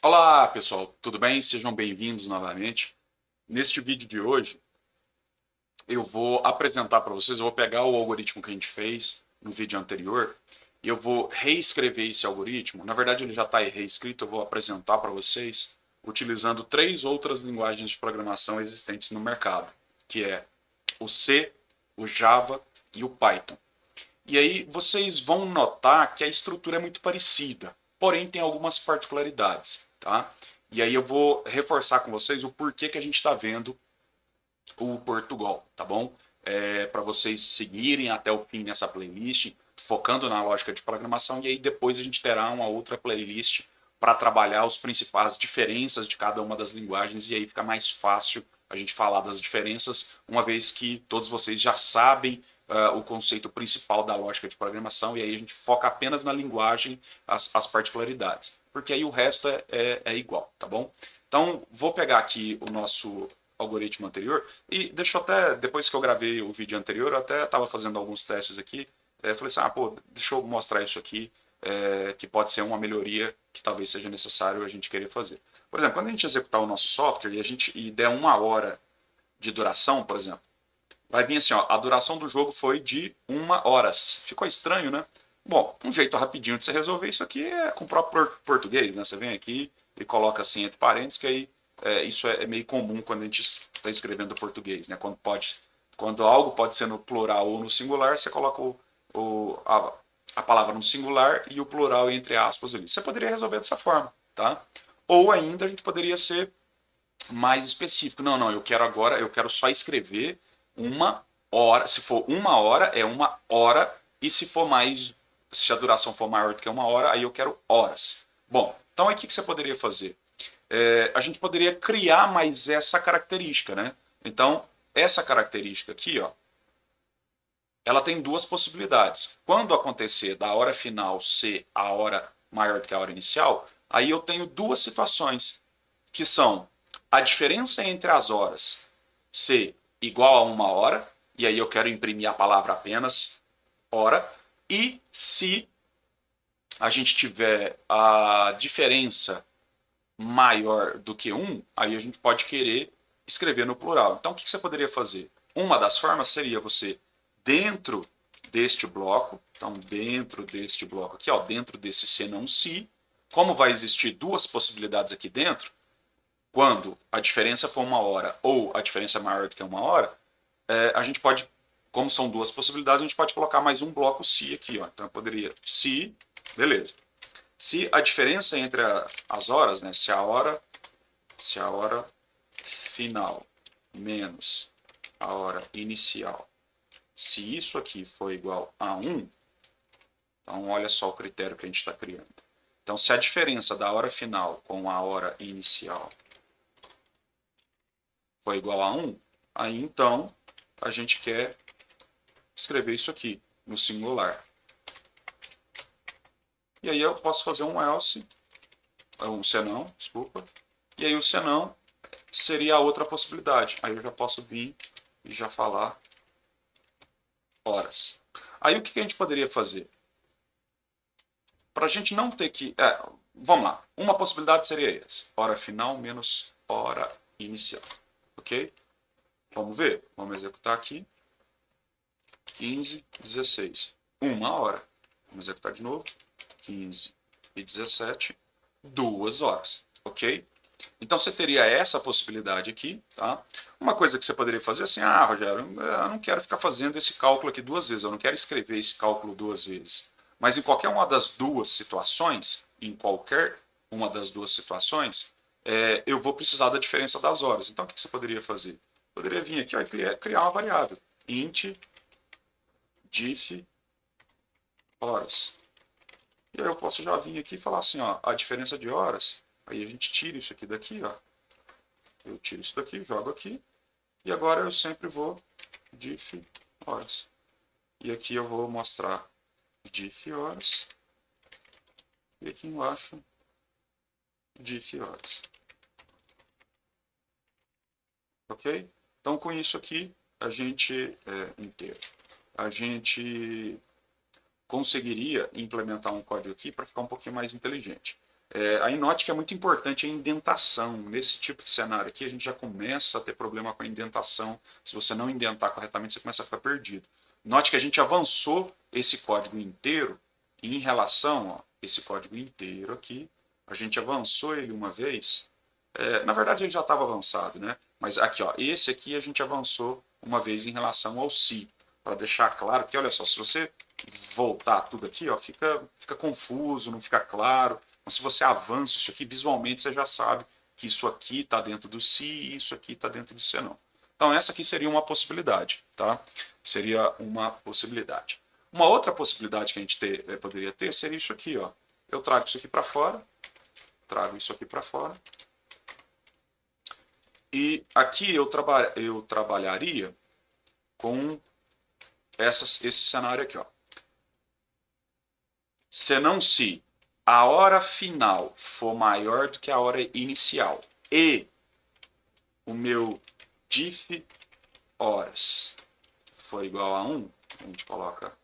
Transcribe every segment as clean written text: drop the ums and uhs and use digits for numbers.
Olá pessoal, tudo bem? Sejam bem-vindos novamente. Neste vídeo de hoje eu vou apresentar para vocês, eu vou pegar o algoritmo que a gente fez no vídeo anterior e eu vou reescrever esse algoritmo. Na verdade ele já está reescrito, eu vou apresentar para vocês utilizando três outras linguagens de programação existentes no mercado, que é o C, o Java e o Python. E aí vocês vão notar que a estrutura é muito parecida, porém tem algumas particularidades, tá? E aí eu vou reforçar com vocês o porquê que a gente está vendo o Portugal, tá bom? Para vocês seguirem até o fim nessa playlist, focando na lógica de programação, e aí depois a gente terá uma outra playlist para trabalhar os principais diferenças de cada uma das linguagens, e aí fica mais fácil a gente falar das diferenças, uma vez que todos vocês já sabem o conceito principal da lógica de programação, e aí a gente foca apenas na linguagem, as particularidades, porque aí o resto é igual, tá bom? Então, vou pegar aqui o nosso algoritmo anterior. E deixa eu até, depois que eu gravei o vídeo anterior, eu até estava fazendo alguns testes aqui. Falei assim, pô, deixa eu mostrar isso aqui, que pode ser uma melhoria que talvez seja necessário a gente querer fazer. Por exemplo, quando a gente executar o nosso software e der 1 hora de duração, por exemplo, vai vir assim, ó, a duração do jogo foi de 1 horas. Ficou estranho, né? Bom, um jeito rapidinho de você resolver isso aqui é com o próprio português, né? Você vem aqui e coloca assim entre parênteses, que aí isso é meio comum quando a gente está escrevendo português, né? Quando algo pode ser no plural ou no singular, você coloca a palavra no singular e o plural entre aspas ali. Você poderia resolver dessa forma, tá? Ou ainda a gente poderia ser mais específico. Não, eu quero agora, eu quero só escrever 1 hora. Se for 1 hora, é 1 hora. E se a duração for maior do que 1 hora, aí eu quero horas. Bom, então aí o que você poderia fazer? A gente poderia criar mais essa característica, né? Então, essa característica aqui, ó, ela tem duas possibilidades. Quando acontecer da hora final ser a hora maior do que a hora inicial, aí eu tenho duas situações, que são a diferença entre as horas ser igual a 1 hora, e aí eu quero imprimir a palavra apenas hora, e se a gente tiver a diferença maior do que 1, aí a gente pode querer escrever no plural. Então o que você poderia fazer? Uma das formas seria você, dentro deste bloco, então dentro deste bloco aqui, ó, dentro desse se não se, como vai existir duas possibilidades aqui dentro, quando a diferença for 1 hora ou a diferença é maior do que 1 hora, a gente pode, como são duas possibilidades, a gente pode colocar mais um bloco se aqui. Ó. Então eu poderia se, beleza. Se a diferença entre as horas, né, se a hora final menos a hora inicial, se isso aqui for igual a 1, então olha só o critério que a gente está criando. Então se a diferença da hora final com a hora inicial for igual a 1, aí então a gente quer escrever isso aqui no singular. E aí eu posso fazer um else, um senão, desculpa, e aí o senão seria a outra possibilidade. Aí eu já posso vir e já falar horas. Aí o que a gente poderia fazer? Para a gente não ter que... vamos lá. Uma possibilidade seria essa. Hora final menos hora inicial. Ok? Vamos ver. Vamos executar aqui. 15, 16. 1 hora. Vamos executar de novo. 15 e 17. 2 horas. Ok? Então você teria essa possibilidade aqui, tá? Uma coisa que você poderia fazer é assim, Rogério, eu não quero ficar fazendo esse cálculo aqui 2 vezes, eu não quero escrever esse cálculo 2 vezes. Mas em qualquer uma das duas situações, eu vou precisar da diferença das horas. Então o que você poderia fazer? Poderia vir aqui e criar uma variável, int diff horas. E aí eu posso já vir aqui e falar assim, ó, a diferença de horas, aí a gente tira isso aqui daqui, ó. Eu tiro isso daqui, jogo aqui. E agora eu sempre vou diff horas. E aqui eu vou mostrar diff horas. E aqui embaixo, diff horas. Ok? Então com isso aqui, a gente, inteiro, a gente conseguiria implementar um código aqui para ficar um pouquinho mais inteligente. Aí note que é muito importante a indentação. Nesse tipo de cenário aqui, a gente já começa a ter problema com a indentação. Se você não indentar corretamente, você começa a ficar perdido. Note que a gente avançou esse código inteiro e em relação, ó, esse código inteiro aqui, a gente avançou ele uma vez. Na verdade, ele já estava avançado, né? Mas aqui, ó, esse aqui a gente avançou uma vez em relação ao si. Para deixar claro que, olha só, se você voltar tudo aqui, ó, fica confuso, não fica claro. Então, se você avança isso aqui, visualmente você já sabe que isso aqui está dentro do si e isso aqui está dentro do C não. Então essa aqui seria uma possibilidade, tá? Seria uma possibilidade. Uma outra possibilidade que a gente poderia ter seria isso aqui, ó. Eu trago isso aqui para fora, trago isso aqui para fora. E aqui eu trabalharia com esse cenário aqui, ó. Senão se a hora final for maior do que a hora inicial e o meu diff horas for igual a 1, a gente coloca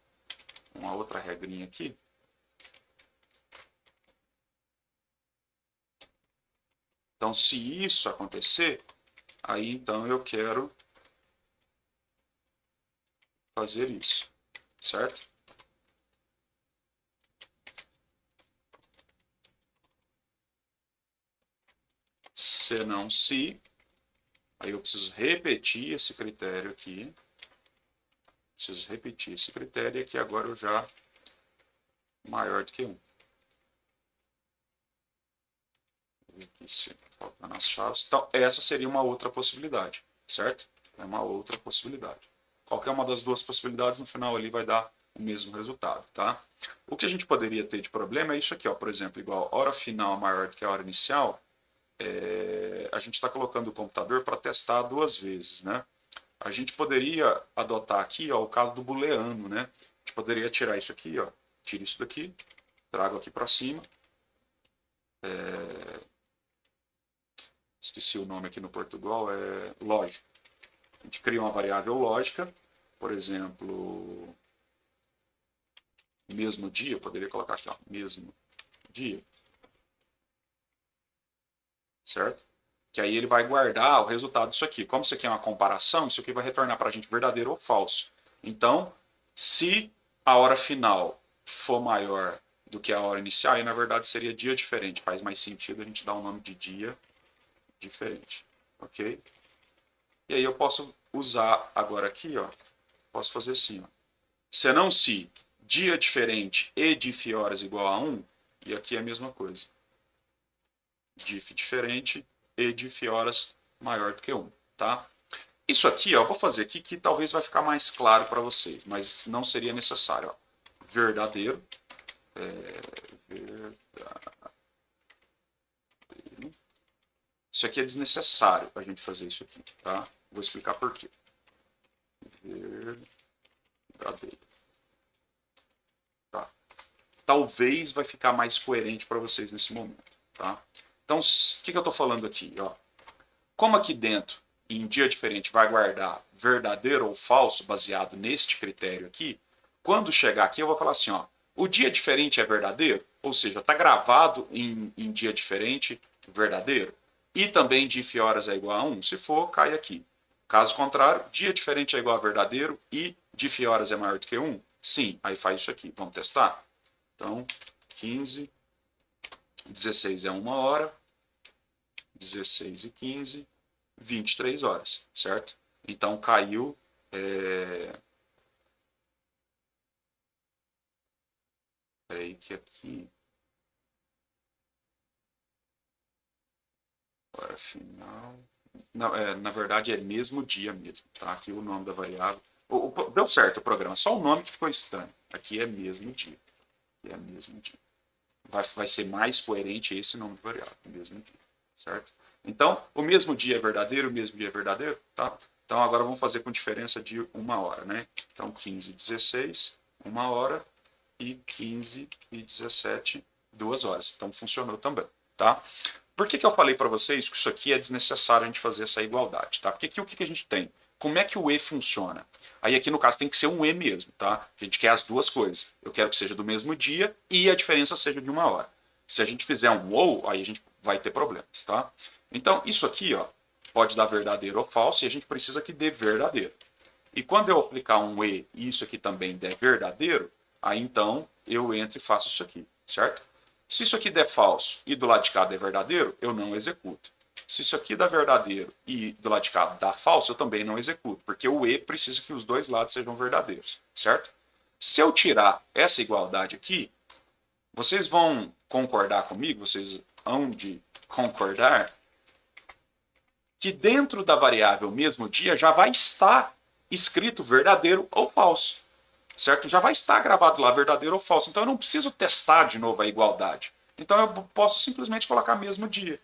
uma outra regrinha aqui. Então, se isso acontecer, aí então eu quero fazer isso, certo? Senão se, aí eu preciso repetir esse critério aqui. Preciso repetir esse critério e aqui agora eu já maior do que 1. Aqui se faltando as chaves. Então, essa seria uma outra possibilidade, certo? É uma outra possibilidade. Qualquer uma das duas possibilidades, no final ali vai dar o mesmo resultado, tá? O que a gente poderia ter de problema é isso aqui, ó, por exemplo, igual hora final maior do que a hora inicial, a gente está colocando o computador para testar duas vezes, né? A gente poderia adotar aqui, ó, o caso do booleano, né? A gente poderia tirar isso aqui, ó, tiro isso daqui, trago aqui para cima, esqueci o nome aqui no Portugal, é lógico. A gente cria uma variável lógica, por exemplo, mesmo dia, eu poderia colocar aqui, ó, mesmo dia, certo? Que aí ele vai guardar o resultado disso aqui. Como isso aqui é uma comparação, isso aqui vai retornar para a gente verdadeiro ou falso. Então, se a hora final for maior do que a hora inicial, aí na verdade seria dia diferente. Faz mais sentido a gente dar o nome de dia diferente, ok? E aí eu posso usar agora aqui, ó, posso fazer assim, ó. Senão se dia diferente e diff horas igual a 1, e aqui é a mesma coisa. Diff diferente e diff horas maior do que 1, tá? Isso aqui, ó, eu vou fazer aqui que talvez vai ficar mais claro para vocês, mas não seria necessário, ó. Verdadeiro, verdadeiro. Isso aqui é desnecessário a gente fazer isso aqui, tá? Vou explicar por quê. Verdadeiro. Tá. Talvez vai ficar mais coerente para vocês nesse momento, tá? Então, o que eu estou falando aqui? Ó? Como aqui dentro, em dia diferente, vai guardar verdadeiro ou falso baseado neste critério aqui, quando chegar aqui eu vou falar assim, ó, o dia diferente é verdadeiro? Ou seja, está gravado em dia diferente, verdadeiro? E também diff horas é igual a 1? Se for, cai aqui. Caso contrário, dia diferente é igual a verdadeiro e diff horas é maior do que 1? Sim, aí faz isso aqui. Vamos testar? Então, 15, 16 é 1 hora, 16 e 15, 23 horas, certo? Então caiu. Peraí, que aqui. Hora final. Não, na verdade é mesmo dia mesmo, tá? Aqui o nome da variável. Deu certo o programa, só o nome que ficou estranho. Aqui é mesmo dia. Aqui é mesmo dia. Vai ser mais coerente esse nome de variável, mesmo dia, certo? Então, o mesmo dia é verdadeiro, o mesmo dia é verdadeiro, tá? Então, agora vamos fazer com diferença de 1 hora, né? Então, 15 e 16, 1 hora, e 15 e 17, 2 horas. Então, funcionou também, tá? Por que eu falei para vocês que isso aqui é desnecessário a gente fazer essa igualdade, tá? Porque aqui o que a gente tem? Como é que o E funciona? Aí aqui no caso tem que ser um E mesmo, tá? A gente quer as duas coisas. Eu quero que seja do mesmo dia e a diferença seja de 1 hora. Se a gente fizer um ou, aí a gente vai ter problemas, tá? Então, isso aqui, ó, pode dar verdadeiro ou falso, e a gente precisa que dê verdadeiro. E quando eu aplicar um e isso aqui também der verdadeiro, aí então eu entro e faço isso aqui, certo? Se isso aqui der falso e do lado de cá der verdadeiro, eu não executo. Se isso aqui dá verdadeiro e do lado de cá dá falso, eu também não executo, porque o e precisa que os dois lados sejam verdadeiros, certo? Se eu tirar essa igualdade aqui, vocês vão concordar comigo, vocês hão de concordar, que dentro da variável mesmo dia já vai estar escrito verdadeiro ou falso, certo? Já vai estar gravado lá verdadeiro ou falso, então eu não preciso testar de novo a igualdade. Então eu posso simplesmente colocar mesmo dia,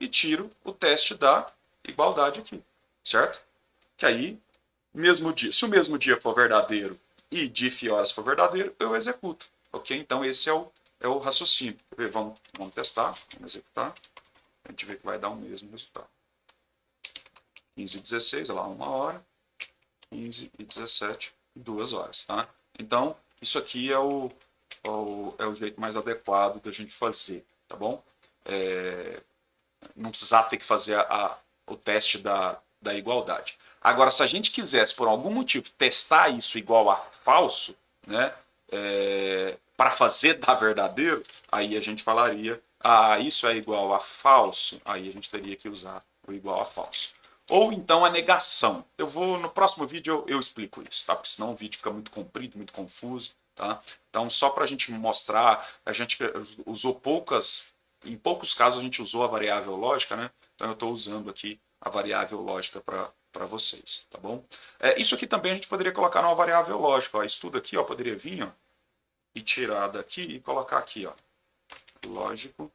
e tiro o teste da igualdade aqui, certo? Que aí, mesmo dia, se o mesmo dia for verdadeiro e diff horas for verdadeiro, eu executo, ok? Então esse é o raciocínio. Vamos testar, vamos executar, a gente vê que vai dar o mesmo resultado. 15 e 16, olha lá, 1 hora, 15 e 17, 2 horas, tá? Então, isso aqui é o jeito mais adequado da gente fazer, tá bom? Não precisar ter que fazer o teste da igualdade. Agora, se a gente quisesse, por algum motivo, testar isso igual a falso, né, para fazer dar verdadeiro, aí a gente falaria, isso é igual a falso, aí a gente teria que usar o igual a falso. Ou então a negação. No próximo vídeo eu explico isso, tá? Porque senão o vídeo fica muito comprido, muito confuso, tá? Então, só para a gente mostrar, a gente usou em poucos casos a gente usou a variável lógica, né? Então eu estou usando aqui a variável lógica para vocês, tá bom? Isso aqui também a gente poderia colocar numa variável lógica, ó. Isso tudo aqui, ó, poderia vir, ó, e tirar daqui e colocar aqui, ó. Lógico.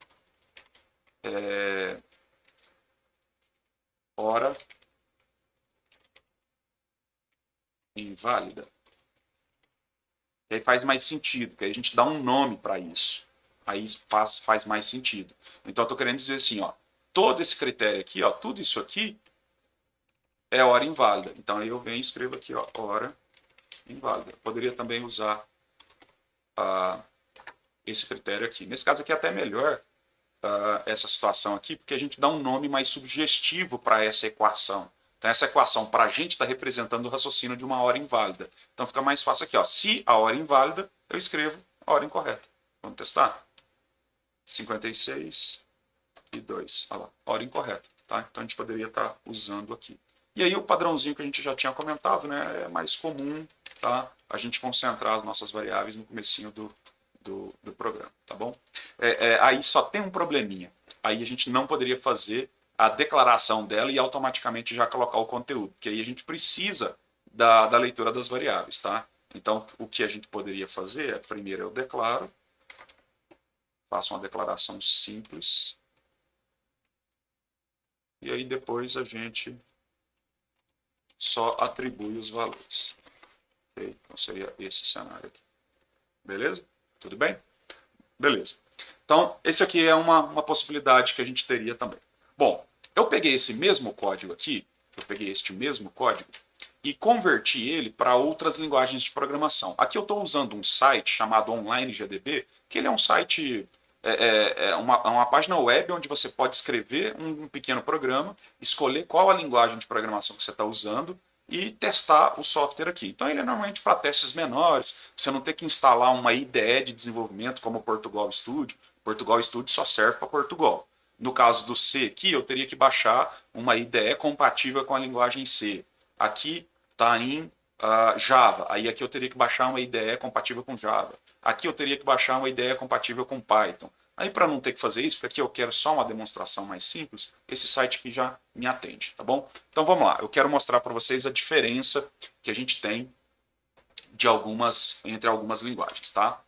Hora inválida. E aí faz mais sentido, porque aí a gente dá um nome para isso. Aí faz mais sentido. Então eu estou querendo dizer assim, ó, todo esse critério aqui, ó, tudo isso aqui é hora inválida. Então aí eu venho e escrevo aqui, ó, hora inválida. Eu poderia também usar esse critério aqui. Nesse caso aqui é até melhor essa situação aqui, porque a gente dá um nome mais sugestivo para essa equação. Então essa equação para a gente está representando o raciocínio de uma hora inválida. Então fica mais fácil aqui, ó. Se a hora inválida, eu escrevo a hora incorreta. Vamos testar? 56 e 2. Olha lá, hora incorreta. Tá? Então a gente poderia estar usando aqui. E aí o padrãozinho que a gente já tinha comentado, né, é mais comum, tá? A gente concentrar as nossas variáveis no comecinho do programa, tá bom? Aí só tem um probleminha. Aí a gente não poderia fazer a declaração dela e automaticamente já colocar o conteúdo, porque aí a gente precisa da leitura das variáveis, tá? Então o que a gente poderia fazer é, primeiro eu declaro, faço uma declaração simples, e aí depois a gente só atribui os valores. Okay? Então seria esse cenário aqui. Beleza? Tudo bem? Beleza. Então, esse aqui é uma possibilidade que a gente teria também. Bom, eu peguei esse mesmo código aqui, este mesmo código, e converti ele para outras linguagens de programação. Aqui eu estou usando um site chamado OnlineGDB, que ele é um site, uma página web onde você pode escrever um pequeno programa, escolher qual a linguagem de programação que você está usando, e testar o software aqui. Então ele é normalmente para testes menores, você não ter que instalar uma IDE de desenvolvimento como o Portugal Studio. Portugal Studio só serve para Portugal. No caso do C aqui, eu teria que baixar uma IDE compatível com a linguagem C. Aqui está em Java, aí aqui eu teria que baixar uma IDE compatível com Java. Aqui eu teria que baixar uma IDE compatível com Python. Aí para não ter que fazer isso, porque aqui eu quero só uma demonstração mais simples, esse site aqui já me atende, tá bom? Então vamos lá, eu quero mostrar para vocês a diferença que a gente tem entre algumas linguagens, tá?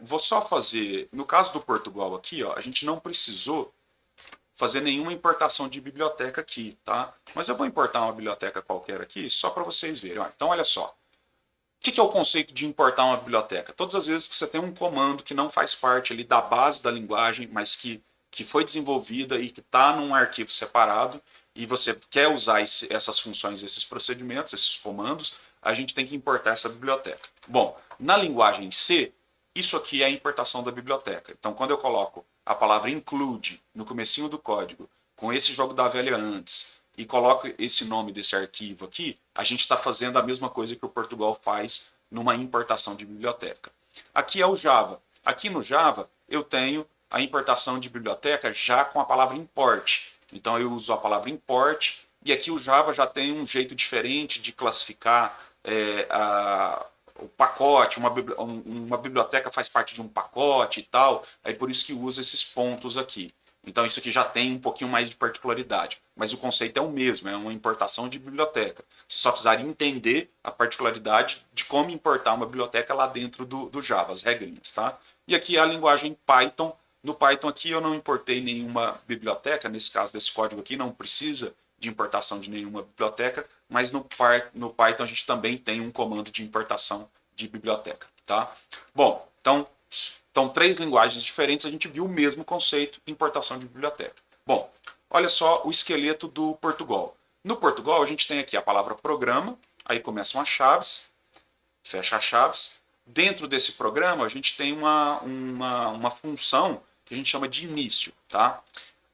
Vou só fazer, no caso do Portugal aqui, ó, a gente não precisou fazer nenhuma importação de biblioteca aqui, tá? Mas eu vou importar uma biblioteca qualquer aqui, só para vocês verem. Ó. Então olha só, o que é o conceito de importar uma biblioteca? Todas as vezes que você tem um comando que não faz parte ali da base da linguagem, mas que foi desenvolvida e que está num arquivo separado, e você quer usar essas funções, esses procedimentos, esses comandos, a gente tem que importar essa biblioteca. Bom, na linguagem C, Isso aqui é a importação da biblioteca. Então, quando eu coloco a palavra include no comecinho do código, com esse jogo da velha antes, e coloco esse nome desse arquivo aqui, a gente está fazendo a mesma coisa que o Portugal faz numa importação de biblioteca. Aqui é o Java. Aqui no Java, eu tenho a importação de biblioteca já com a palavra import. Então, eu uso a palavra import, e aqui o Java já tem um jeito diferente de classificar o pacote, uma biblioteca faz parte de um pacote e tal, aí por isso que usa esses pontos aqui. Então isso aqui já tem um pouquinho mais de particularidade, mas o conceito é o mesmo, é uma importação de biblioteca. Você só precisaria entender a particularidade de como importar uma biblioteca lá dentro do Java, as regrinhas, tá? E aqui a linguagem Python. No Python aqui eu não importei nenhuma biblioteca, nesse caso desse código aqui não precisa de importação de nenhuma biblioteca, mas no Python a gente também tem um comando de importação de biblioteca, tá? Bom, então 3 linguagens diferentes, a gente viu o mesmo conceito, importação de biblioteca. Bom, olha só o esqueleto do Portugal. No Portugal a gente tem aqui a palavra programa, aí começam as chaves, fecha as chaves. Dentro desse programa a gente tem uma função que a gente chama de início, tá?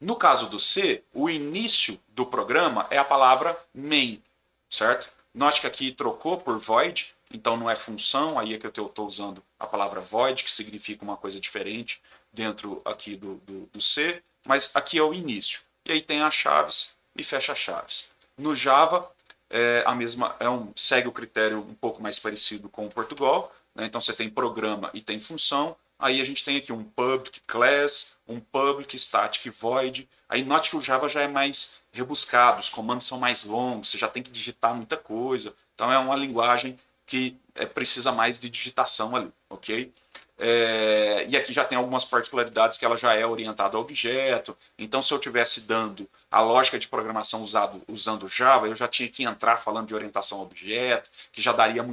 No caso do C, o início do programa é a palavra main, certo? Note que aqui trocou por void, então não é função, aí é que eu estou usando a palavra void, que significa uma coisa diferente dentro aqui do C, mas aqui é o início. E aí tem as chaves e fecha as chaves. No Java, segue o critério um pouco mais parecido com o Portugal, né? Então você tem programa e tem função. Aí a gente tem aqui um public class, um public static void. Aí note que o Java já é mais rebuscado, os comandos são mais longos, você já tem que digitar muita coisa. Então é uma linguagem que precisa mais de digitação ali, ok? E aqui já tem algumas particularidades que ela já é orientada a objeto. Então se eu estivesse dando a lógica de programação usando Java, eu já tinha que entrar falando de orientação a objeto, que já daria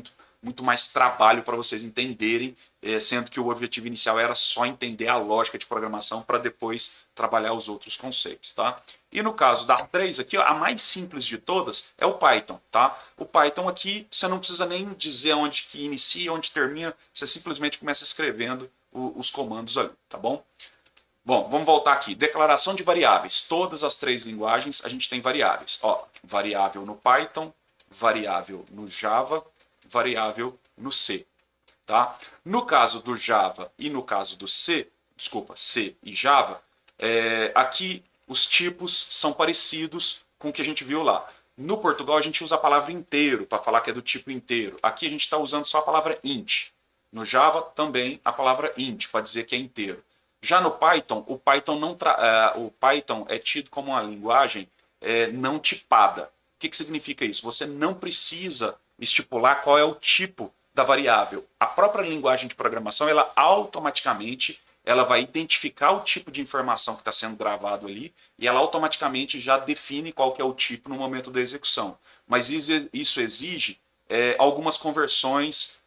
muito mais trabalho para vocês entenderem, sendo que o objetivo inicial era só entender a lógica de programação para depois trabalhar os outros conceitos, tá? E no caso das 3 aqui, ó, a mais simples de todas é o Python, tá? O Python aqui, você não precisa nem dizer onde que inicia, onde termina, você simplesmente começa escrevendo os comandos ali, tá bom? Bom, vamos voltar aqui. Declaração de variáveis. Todas as 3 linguagens a gente tem variáveis. Ó, variável no Python, variável no Java, variável no C. Tá? No caso do Java e no caso do C e Java, aqui os tipos são parecidos com o que a gente viu lá. No Portugal a gente usa a palavra inteiro para falar que é do tipo inteiro. Aqui a gente está usando só a palavra int. No Java também a palavra int para dizer que é inteiro. Já no Python, o Python é tido como uma linguagem não tipada. O que significa isso? Você não precisa estipular qual é o tipo da variável. A própria linguagem de programação, ela automaticamente vai identificar o tipo de informação que está sendo gravado ali e ela automaticamente já define qual que é o tipo no momento da execução. Mas isso exige algumas conversões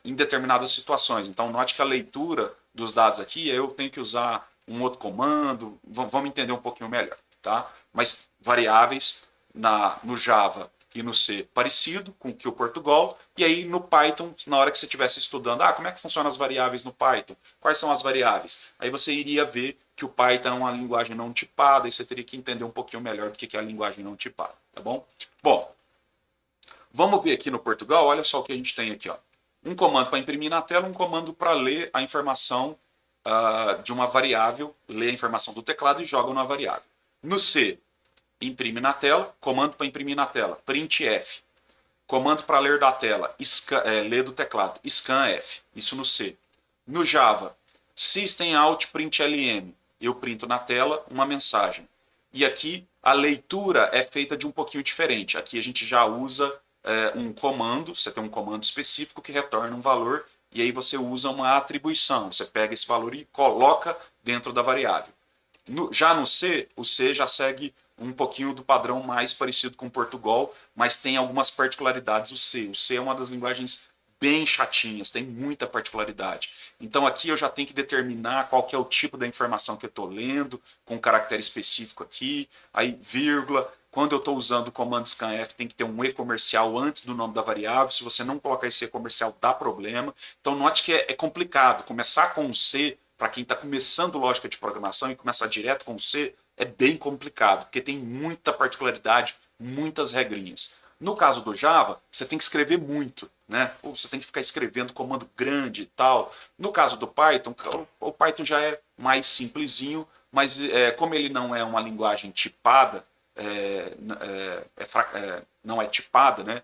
em determinadas situações. Então, note que a leitura dos dados aqui, eu tenho que usar um outro comando, vamos entender um pouquinho melhor, tá? Mas variáveis no Java e no C parecido com que o Portugal, e aí no Python, na hora que você estivesse estudando, como é que funcionam as variáveis no Python? Quais são as variáveis? Aí você iria ver que o Python é uma linguagem não tipada, e você teria que entender um pouquinho melhor do que é a linguagem não tipada, tá bom? Bom, vamos ver aqui no Portugal, olha só o que a gente tem aqui, ó. Um comando para imprimir na tela, um comando para ler a informação de uma variável, ler a informação do teclado e joga na variável. No C, imprime na tela, comando para imprimir na tela, printf. Comando para ler da tela, ler do teclado, scanf. Isso no C. No Java, system out println. Eu printo na tela uma mensagem. E aqui a leitura é feita de um pouquinho diferente. Aqui a gente já usa um comando, você tem um comando específico que retorna um valor e aí você usa uma atribuição. Você pega esse valor e coloca dentro da variável. Já no C, o C já segue um pouquinho do padrão mais parecido com o Portugal, mas tem algumas particularidades o C. O C é uma das linguagens bem chatinhas, tem muita particularidade. Então aqui eu já tenho que determinar qual que é o tipo da informação que eu estou lendo, com um caractere específico aqui, aí vírgula, Quando eu estou usando o comando scanf, tem que ter um e comercial antes do nome da variável. Se você não colocar esse e comercial, dá problema. Então note que é complicado. Começar com o C, para quem está começando lógica de programação e começar direto com o C, é bem complicado, porque tem muita particularidade, muitas regrinhas. No caso do Java, você tem que escrever muito, né? Ou você tem que ficar escrevendo comando grande e tal. No caso do Python, o Python já é mais simplesinho, mas como ele não é uma linguagem tipada, não é tipada, né?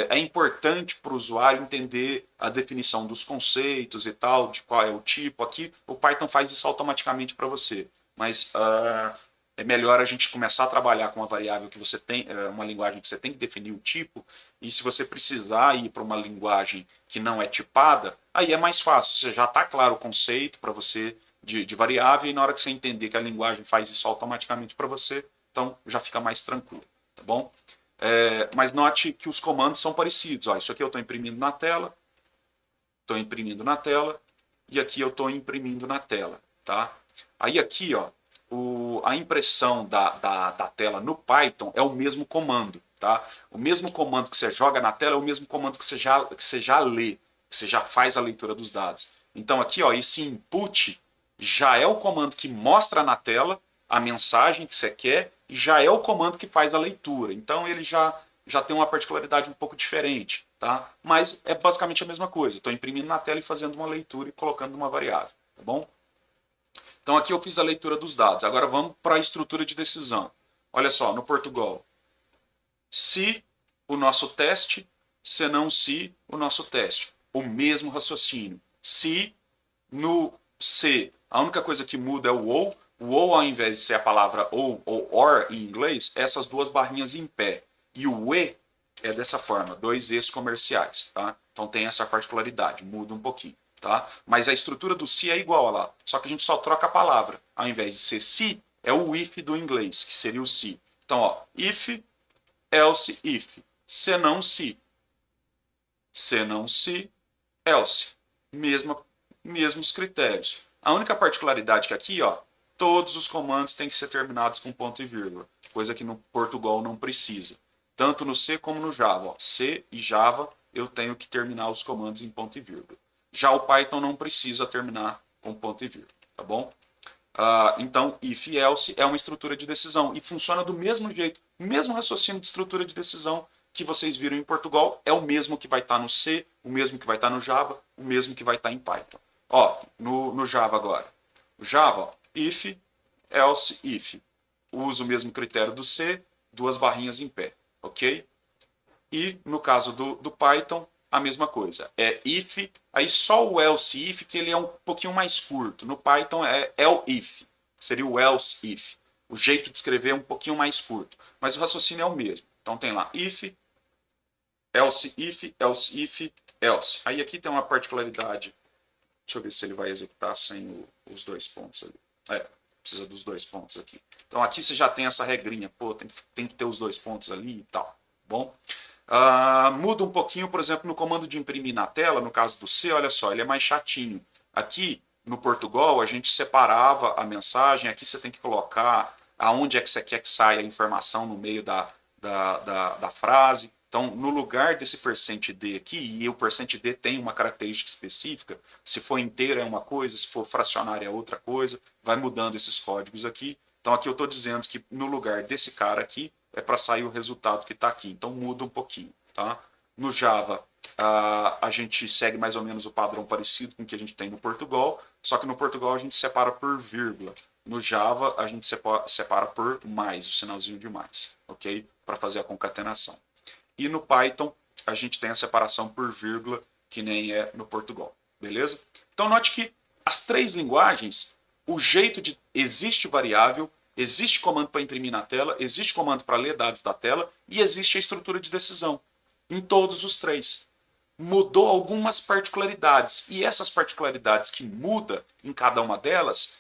É importante para o usuário entender a definição dos conceitos e tal, de qual é o tipo. Aqui o Python faz isso automaticamente para você, mas é melhor a gente começar a trabalhar com uma variável que você tem, uma linguagem que você tem que definir o tipo, e se você precisar ir para uma linguagem que não é tipada, aí é mais fácil, você já está claro o conceito para você de variável, e na hora que você entender que a linguagem faz isso automaticamente para você, então já fica mais tranquilo, tá bom? Mas note que os comandos são parecidos. Ó, isso aqui eu estou imprimindo na tela, e aqui eu estou imprimindo na tela. Tá? Aí aqui, ó, a impressão da tela no Python é o mesmo comando. Tá? O mesmo comando que você joga na tela é o mesmo comando que você já lê, que você já faz a leitura dos dados. Então aqui, ó, esse input já é o comando que mostra na tela a mensagem que você quer, e já é o comando que faz a leitura. Então ele já tem uma particularidade um pouco diferente, tá? Mas é basicamente a mesma coisa. Estou imprimindo na tela e fazendo uma leitura e colocando uma variável, tá bom? Então aqui eu fiz a leitura dos dados. Agora vamos para a estrutura de decisão. Olha só, no Portugal. Se o nosso teste, se não se o nosso teste. O mesmo raciocínio. Se no C, a única coisa que muda é o ou. O ou, ao invés de ser a palavra ou or em inglês, é essas duas barrinhas em pé. E o e é dessa forma, dois e's comerciais. Tá? Então tem essa particularidade, muda um pouquinho. Tá? Mas a estrutura do se é igual lá. Só que a gente só troca a palavra. Ao invés de ser se, é o if do inglês, que seria o se. Então, ó, if, else, if. Se não se. Se não se, else. Mesmos critérios. A única particularidade que aqui, ó, todos os comandos têm que ser terminados com ponto e vírgula, coisa que no Portugal não precisa. Tanto no C como no Java. Ó, C e Java eu tenho que terminar os comandos em ponto e vírgula. Já o Python não precisa terminar com ponto e vírgula, tá bom? Então, if e else é uma estrutura de decisão e funciona do mesmo jeito. O mesmo raciocínio de estrutura de decisão que vocês viram em Portugal é o mesmo que vai estar no C, o mesmo que vai estar no Java, o mesmo que vai estar em Python. Ó, no Java agora. O Java, ó, if, else, if. Usa o mesmo critério do C, duas barrinhas em pé, ok? E no caso do Python, a mesma coisa. É if, aí só o else if, que ele é um pouquinho mais curto. No Python é else, que seria o else if. O jeito de escrever é um pouquinho mais curto, mas o raciocínio é o mesmo. Então tem lá if, else if, else if, else. Aí aqui tem uma particularidade. Deixa eu ver se ele vai executar sem os dois pontos ali. Precisa dos dois pontos aqui. Então aqui você já tem essa regrinha. Pô, tem que ter os dois pontos ali e tal. Bom? Muda um pouquinho, por exemplo, no comando de imprimir na tela, no caso do C, olha só, ele é mais chatinho. Aqui, no Portugal, a gente separava a mensagem, aqui você tem que colocar aonde é que você quer que saia a informação no meio da frase. Então, no lugar desse %d aqui, e o %d tem uma característica específica, se for inteiro é uma coisa, se for fracionário é outra coisa, vai mudando esses códigos aqui. Então aqui eu estou dizendo que no lugar desse cara aqui, é para sair o resultado que está aqui. Então muda um pouquinho. Tá? No Java, a gente segue mais ou menos o padrão parecido com o que a gente tem no Portugal, só que no Portugal a gente separa por vírgula. No Java, a gente separa por mais, o sinalzinho de mais, ok? Para fazer a concatenação. E no Python, a gente tem a separação por vírgula, que nem é no Portugal, beleza? Então note que as três linguagens, o jeito de... Existe variável, existe comando para imprimir na tela, existe comando para ler dados da tela e existe a estrutura de decisão. Em todos os três. Mudou algumas particularidades. E essas particularidades que muda em cada uma delas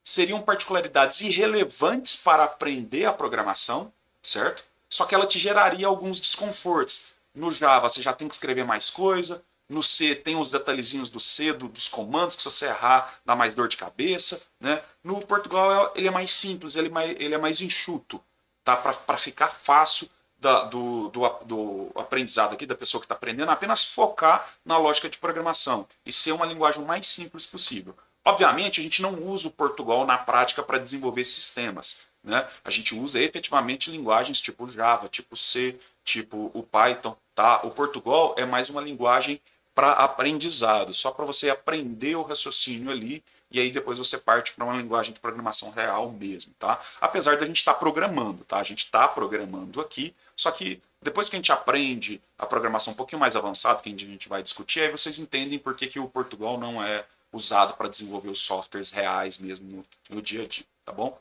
seriam particularidades irrelevantes para aprender a programação, certo? Só que ela te geraria alguns desconfortos. No Java você já tem que escrever mais coisa. No C tem os detalhezinhos do C, dos comandos, que se você errar dá mais dor de cabeça. Né? No Portugal ele é mais simples, ele é mais enxuto. tá? Para ficar fácil do aprendizado aqui, da pessoa que está aprendendo, apenas focar na lógica de programação e ser uma linguagem o mais simples possível. Obviamente, a gente não usa o Portugal na prática para desenvolver sistemas, né? A gente usa efetivamente linguagens tipo Java, tipo C, tipo o Python, tá? O Portugal é mais uma linguagem para aprendizado, só para você aprender o raciocínio ali e aí depois você parte para uma linguagem de programação real mesmo, tá? Apesar da gente estar programando, tá? A gente está programando aqui, só que depois que a gente aprende a programação um pouquinho mais avançada, que a gente vai discutir, aí vocês entendem por que o Portugal não é usado para desenvolver os softwares reais mesmo no dia a dia, tá bom?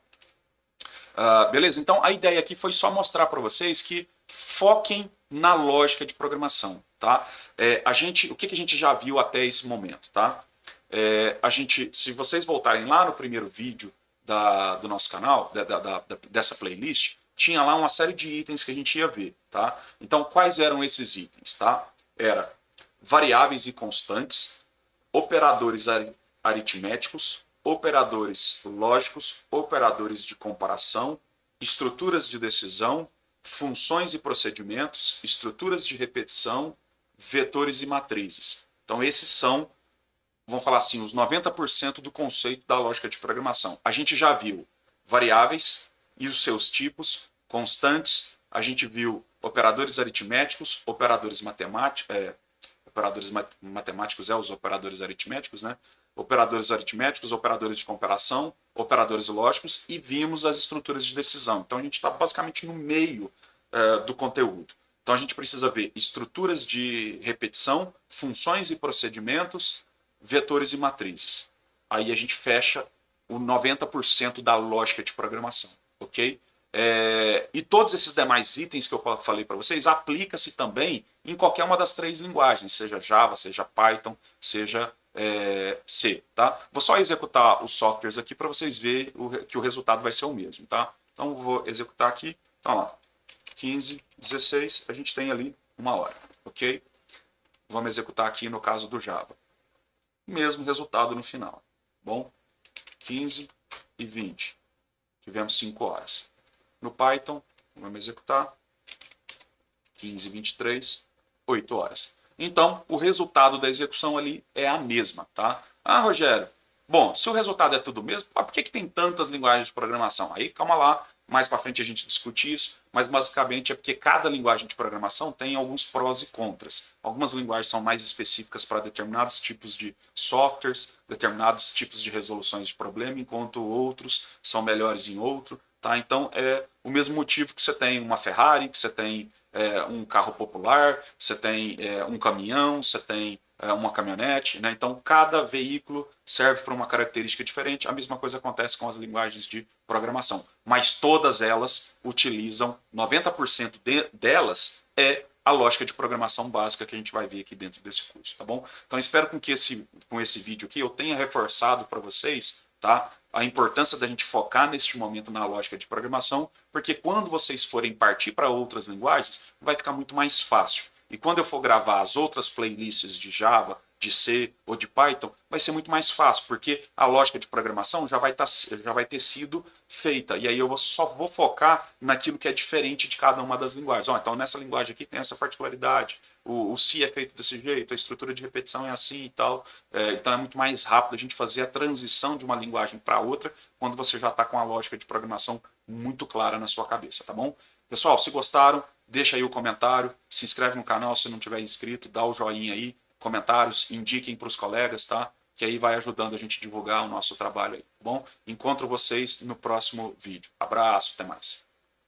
Beleza, então a ideia aqui foi só mostrar para vocês que foquem na lógica de programação, tá? O que a gente já viu até esse momento, tá? Se vocês voltarem lá no primeiro vídeo do nosso canal, dessa playlist, tinha lá uma série de itens que a gente ia ver, tá? Então, quais eram esses itens, tá? Era variáveis e constantes, operadores aritméticos, operadores lógicos, operadores de comparação, estruturas de decisão, funções e procedimentos, estruturas de repetição, vetores e matrizes. Então, esses são, vamos falar assim, os 90% do conceito da lógica de programação. A gente já viu variáveis e os seus tipos, constantes, a gente viu operadores aritméticos, operadores matemáticos, os operadores aritméticos, né? Operadores aritméticos, operadores de comparação, operadores lógicos e vimos as estruturas de decisão. Então a gente está basicamente no meio do conteúdo. Então a gente precisa ver estruturas de repetição, funções e procedimentos, vetores e matrizes. Aí a gente fecha o 90% da lógica de programação, ok? E todos esses demais itens que eu falei para vocês aplica-se também em qualquer uma das três linguagens, seja Java, seja Python, seja C, tá? Vou só executar os softwares aqui para vocês verem que o resultado vai ser o mesmo, tá? Então vou executar aqui, então lá, 15, 16, a gente tem ali 1 hora, ok? Vamos executar aqui no caso do Java. Mesmo resultado no final, bom? 15 e 20, tivemos 5 horas. No Python, vamos executar, 15, 23, 8 horas. Então, o resultado da execução ali é a mesma, tá? Ah, Rogério, bom, se o resultado é tudo mesmo, por que tem tantas linguagens de programação? Aí, calma lá, mais para frente a gente discute isso, mas basicamente é porque cada linguagem de programação tem alguns prós e contras. Algumas linguagens são mais específicas para determinados tipos de softwares, determinados tipos de resoluções de problema, enquanto outros são melhores em outro. Tá? Então, é o mesmo motivo que você tem uma Ferrari, que você tem um carro popular, você tem um caminhão, você tem uma caminhonete, né? Então cada veículo serve para uma característica diferente. A mesma coisa acontece com as linguagens de programação, mas todas elas utilizam, 90% delas é a lógica de programação básica que a gente vai ver aqui dentro desse curso, tá bom? Então espero com esse vídeo aqui eu tenha reforçado para vocês, tá? A importância da gente focar neste momento na lógica de programação, porque quando vocês forem partir para outras linguagens, vai ficar muito mais fácil. E quando eu for gravar as outras playlists de Java, de C ou de Python, vai ser muito mais fácil, porque a lógica de programação já vai ter sido feita. E aí eu só vou focar naquilo que é diferente de cada uma das linguagens. Então nessa linguagem aqui tem essa particularidade. O C é feito desse jeito, a estrutura de repetição é assim e tal. Então é muito mais rápido a gente fazer a transição de uma linguagem para outra quando você já está com a lógica de programação muito clara na sua cabeça, tá bom? Pessoal, se gostaram, deixa aí o comentário, se inscreve no canal se não tiver inscrito, dá o joinha aí, comentários, indiquem para os colegas, tá? Que aí vai ajudando a gente a divulgar o nosso trabalho aí, tá bom? Encontro vocês no próximo vídeo. Abraço, até mais.